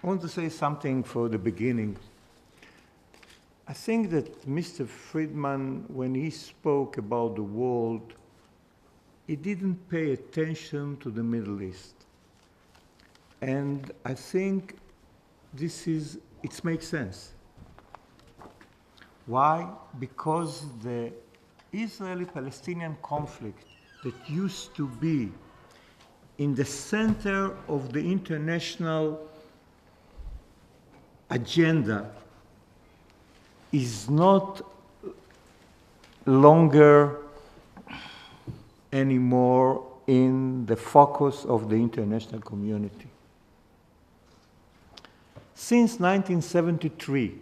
I want to say something for the beginning. I think that Mr. Friedman, when he spoke about the world, he didn't pay attention to the Middle East. And I think it makes sense. Why? Because the Israeli-Palestinian conflict that used to be in the center of the international agenda is not longer anymore in the focus of the international community. Since 1973,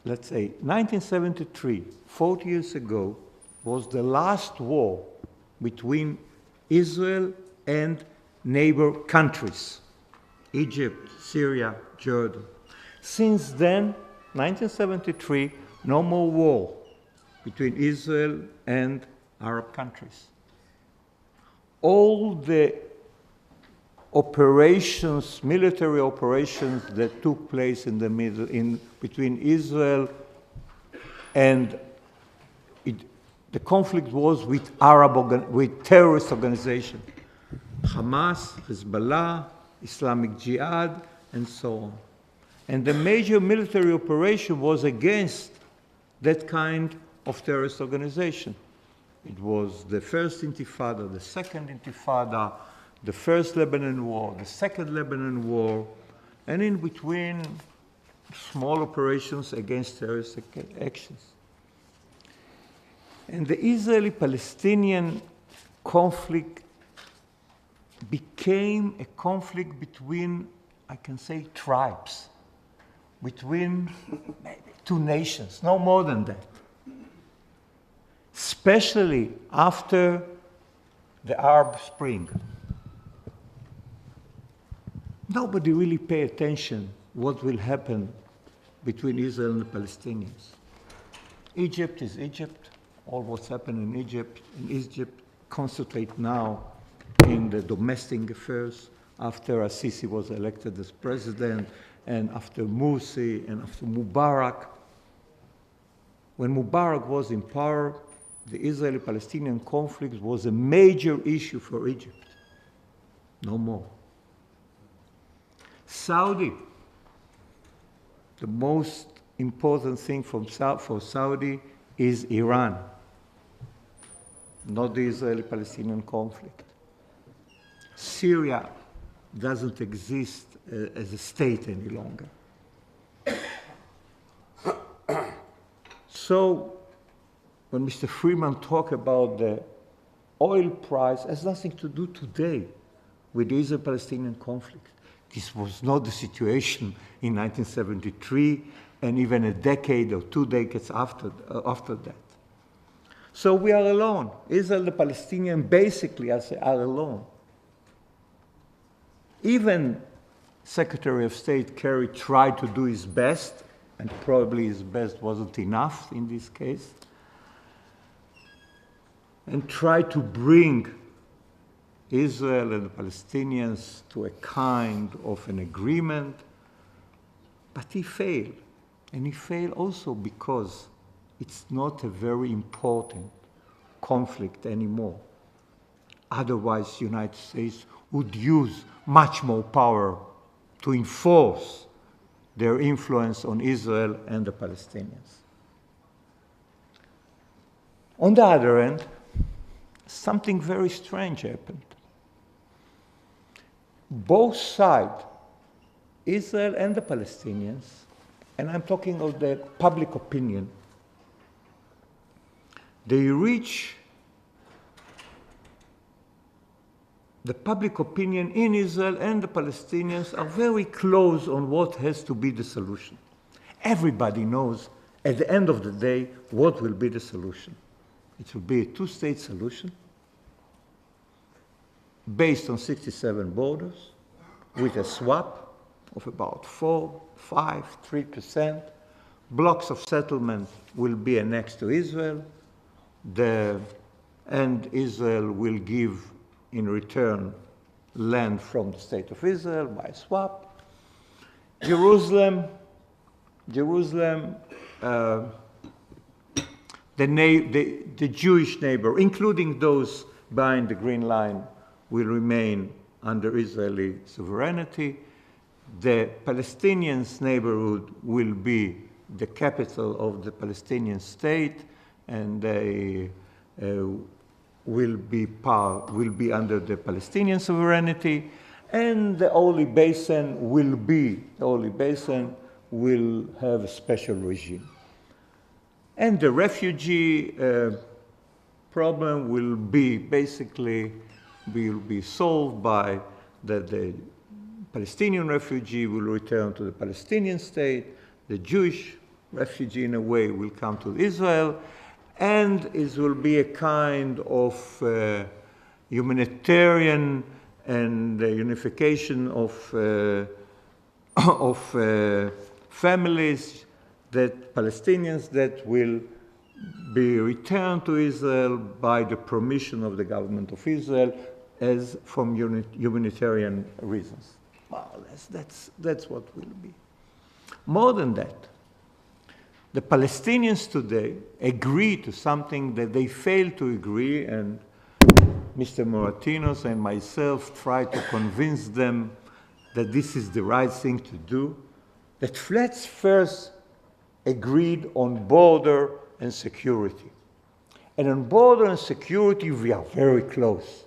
let's say 1973, 40 years ago, was the last war between Israel and neighbor countries, Egypt, Syria, Jordan. Since then, 1973, no more war between Israel and Arab countries. All the operations, military operations that took place in the middle, between Israel and the conflict was with with terrorist organizations, Hamas, Hezbollah, Islamic Jihad, and so on. And the major military operation was against that kind of terrorist organization. It was the first Intifada, the second Intifada, the first Lebanon War, the second Lebanon War, and in between, small operations against terrorist actions. And the Israeli-Palestinian conflict became a conflict between, I can say, tribes, between maybe two nations, no more than that. Especially after the Arab Spring. Nobody really paid attention what will happen between Israel and the Palestinians. Egypt is Egypt. All what's happened in Egypt concentrate now in the domestic affairs after Assisi was elected as president and after Morsi and after Mubarak. When Mubarak was in power, the Israeli-Palestinian conflict was a major issue for Egypt. No more. Saudi, the most important thing for Saudi is Iran, not the Israeli-Palestinian conflict. Syria doesn't exist as a state any longer. So, when Mr. Friedman talked about the oil price, it has nothing to do today with the Israel-Palestinian conflict. This was not the situation in 1973 and even a decade or 2 decades after that. So we are alone. Israel and the Palestinians basically are alone. Even Secretary of State Kerry tried to do his best, and probably his best wasn't enough in this case, and tried to bring Israel and the Palestinians to a kind of an agreement, but he failed. And he failed also because it's not a very important conflict anymore. Otherwise, the United States would use much more power to enforce their influence on Israel and the Palestinians. On the other hand, something very strange happened. Both sides, Israel and the Palestinians, and I'm talking of the public opinion, they reach the public opinion in Israel and the Palestinians are very close on what has to be the solution. Everybody knows at the end of the day what will be the solution. It will be a two-state solution based on 67 borders with a swap of about 4, 5, 3%. Blocks of settlement will be annexed to Israel, and Israel will give in return land from the State of Israel by swap. Jerusalem, the Jewish neighbor, including those behind the Green Line, will remain under Israeli sovereignty. The Palestinians' neighborhood will be the capital of the Palestinian state, and they will be under the Palestinian sovereignty. And the Holy Basin will have a special regime. And the refugee problem will be solved by the Palestinian refugee will return to the Palestinian state, the Jewish refugee in a way will come to Israel, and it will be a kind of humanitarian and unification of families, that Palestinians that will be returned to Israel by the permission of the government of Israel as from humanitarian reasons. More or less, that's what will be. More than that, the Palestinians today agree to something that they failed to agree, and Mr. Moratinos and myself try to convince them that this is the right thing to do, that let's first agreed on border and security. And on border and security, we are very close,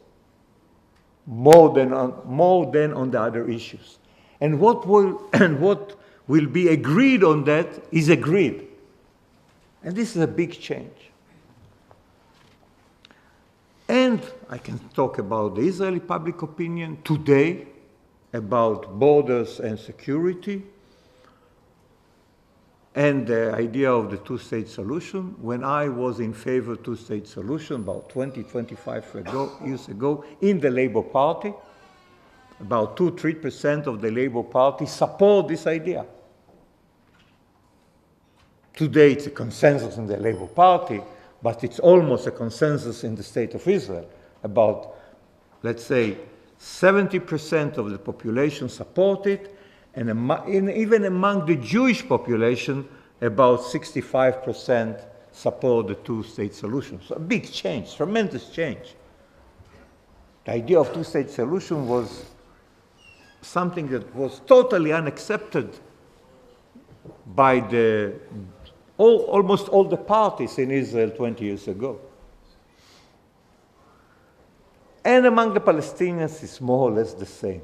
more than on the other issues. And what will be agreed on that is agreed. And this is a big change. And I can talk about the Israeli public opinion today, about borders and security, and the idea of the two-state solution. When I was in favor of two-state solution about 25 years ago in the Labour Party, about 2-3% of the Labour Party support this idea. Today it's a consensus in the Labour Party, but it's almost a consensus in the State of Israel. About, let's say, 70% of the population support it, and even among the Jewish population, about 65% support the two-state solution. So a big change, tremendous change. The idea of two-state solution was something that was totally unaccepted by almost all the parties in Israel 20 years ago. And among the Palestinians, it's more or less the same.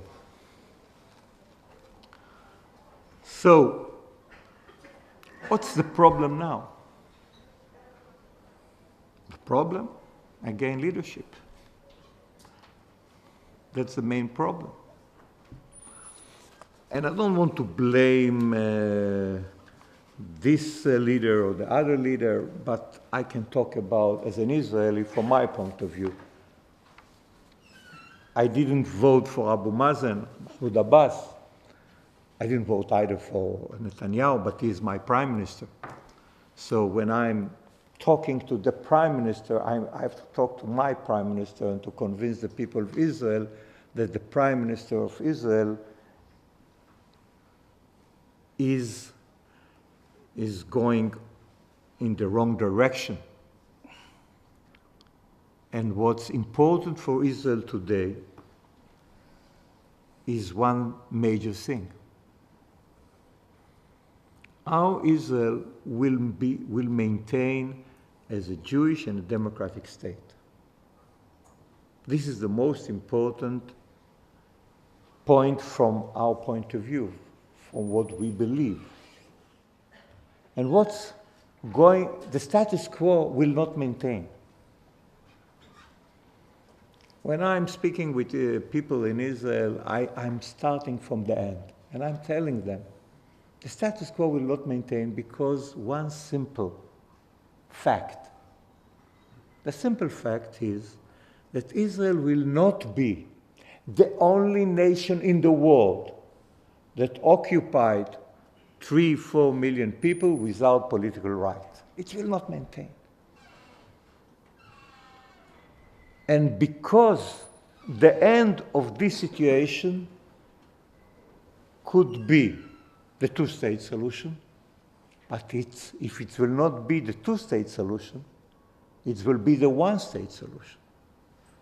So, what's the problem now? The problem? Again, leadership. That's the main problem. And I don't want to blame this leader or the other leader, but I can talk about, as an Israeli, from my point of view. I didn't vote for Abu Mazen, Mahmoud Abbas. I didn't vote either for Netanyahu, but he is my prime minister. So when I'm talking to the prime minister, I have to talk to my prime minister and to convince the people of Israel that the prime minister of Israel is going in the wrong direction. And what's important for Israel today is one major thing. How Israel will maintain as a Jewish and a democratic state. This is the most important point from our point of view, from what we believe. And the status quo will not maintain. When I'm speaking with people in Israel, I'm starting from the end, and I'm telling them, the status quo will not maintain because one simple fact. The simple fact is that Israel will not be the only nation in the world that occupied 3-4 million people without political rights. It will not maintain. And because the end of this situation could be the two-state solution, but if it will not be the two-state solution, it will be the one-state solution.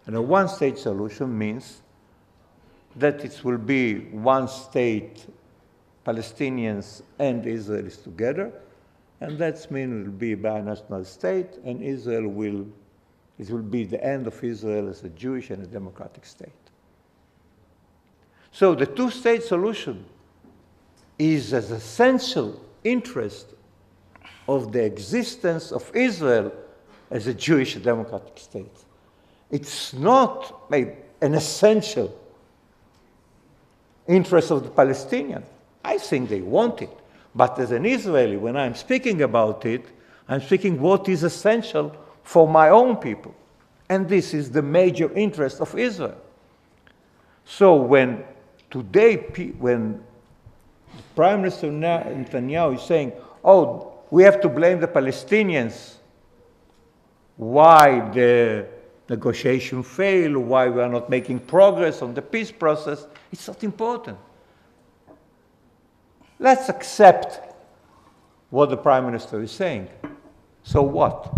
And a one-state solution means that it will be one state, Palestinians and Israelis together, and that means it will be a binational state, and it will be the end of Israel as a Jewish and a democratic state. So the two-state solution is as essential interest of the existence of Israel as a Jewish and democratic state. It's not an essential interest of the Palestinians. I think they want it. But as an Israeli, when I'm speaking about it, I'm speaking what is essential for my own people. And this is the major interest of Israel. So when Prime Minister Netanyahu is saying, oh, we have to blame the Palestinians, why the negotiation failed, why we are not making progress on the peace process, it's not important. Let's accept what the Prime Minister is saying. So what?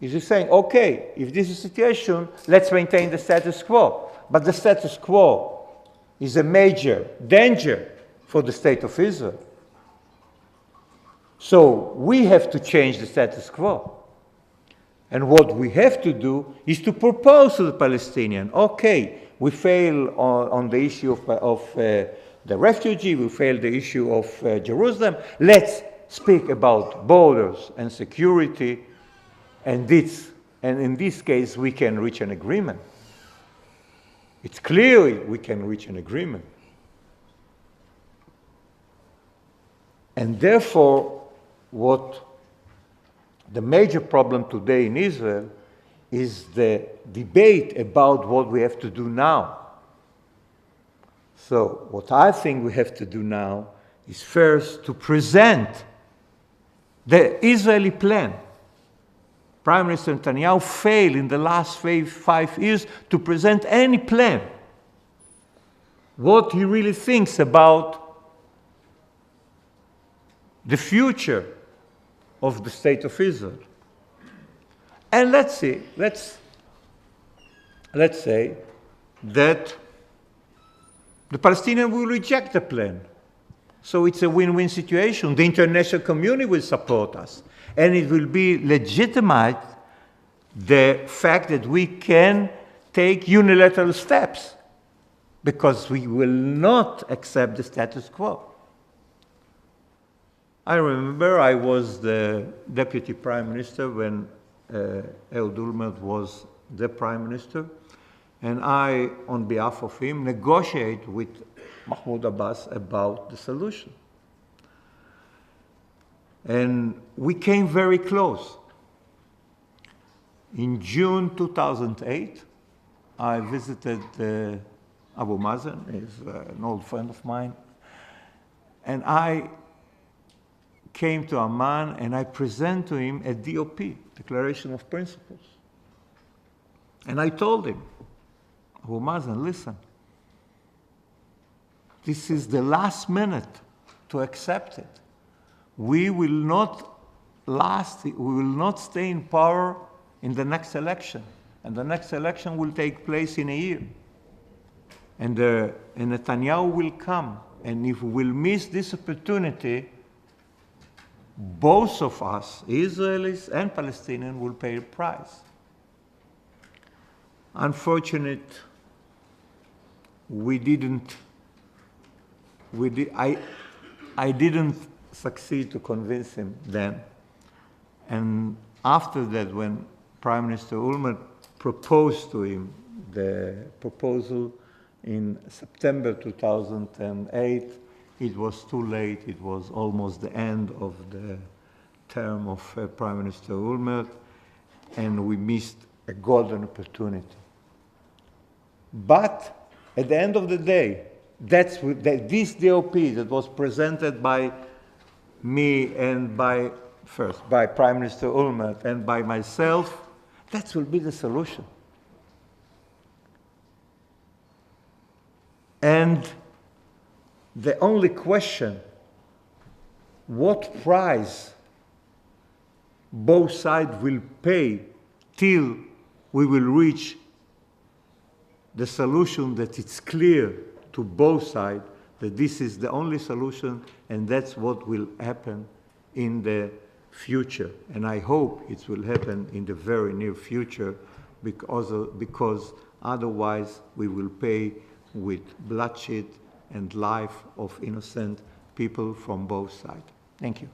Is he saying, okay, if this is the situation, let's maintain the status quo. But the status quo is a major danger for the state of Israel. So we have to change the status quo. And what we have to do is to propose to the Palestinians, okay, we fail on the issue of the refugee, we fail the issue of Jerusalem, let's speak about borders and security, and in this case we can reach an agreement. It's clear we can reach an agreement. And therefore, what the major problem today in Israel is the debate about what we have to do now. So what I think we have to do now is first to present the Israeli plan. Prime Minister Netanyahu failed in the last 5 years to present any plan. What he really thinks about the future of the state of Israel. And let's say that the Palestinians will reject the plan. So it's a win-win situation. The international community will support us. And it will be legitimate the fact that we can take unilateral steps because we will not accept the status quo. I remember I was the deputy prime minister when Ehud Olmert was the prime minister, and I, on behalf of him, negotiated with Mahmoud Abbas about the solution. And we came very close. In June 2008, I visited Abu Mazen, he's an old friend of mine, and I came to Amman and I presented to him a DOP, Declaration of Principles. And I told him, Abu Mazen, listen, this is the last minute to accept it. We will not stay in power in the next election. And the next election will take place in a year. And Netanyahu will come. And if we will miss this opportunity, both of us, Israelis and Palestinians, will pay a price. Unfortunately, I didn't succeed to convince him then. And after that, when Prime Minister Olmert proposed to him the proposal in September 2008, it was too late. It was almost the end of the term of Prime Minister Olmert, and we missed a golden opportunity. But at the end of the day, this DOP that was presented by me and by Prime Minister Olmert and by myself, that will be the solution. And the only question, what price both sides will pay till we will reach the solution that it's clear to both sides that this is the only solution and that's what will happen in the future. And I hope it will happen in the very near future because otherwise we will pay with bloodshed and life of innocent people from both sides. Thank you.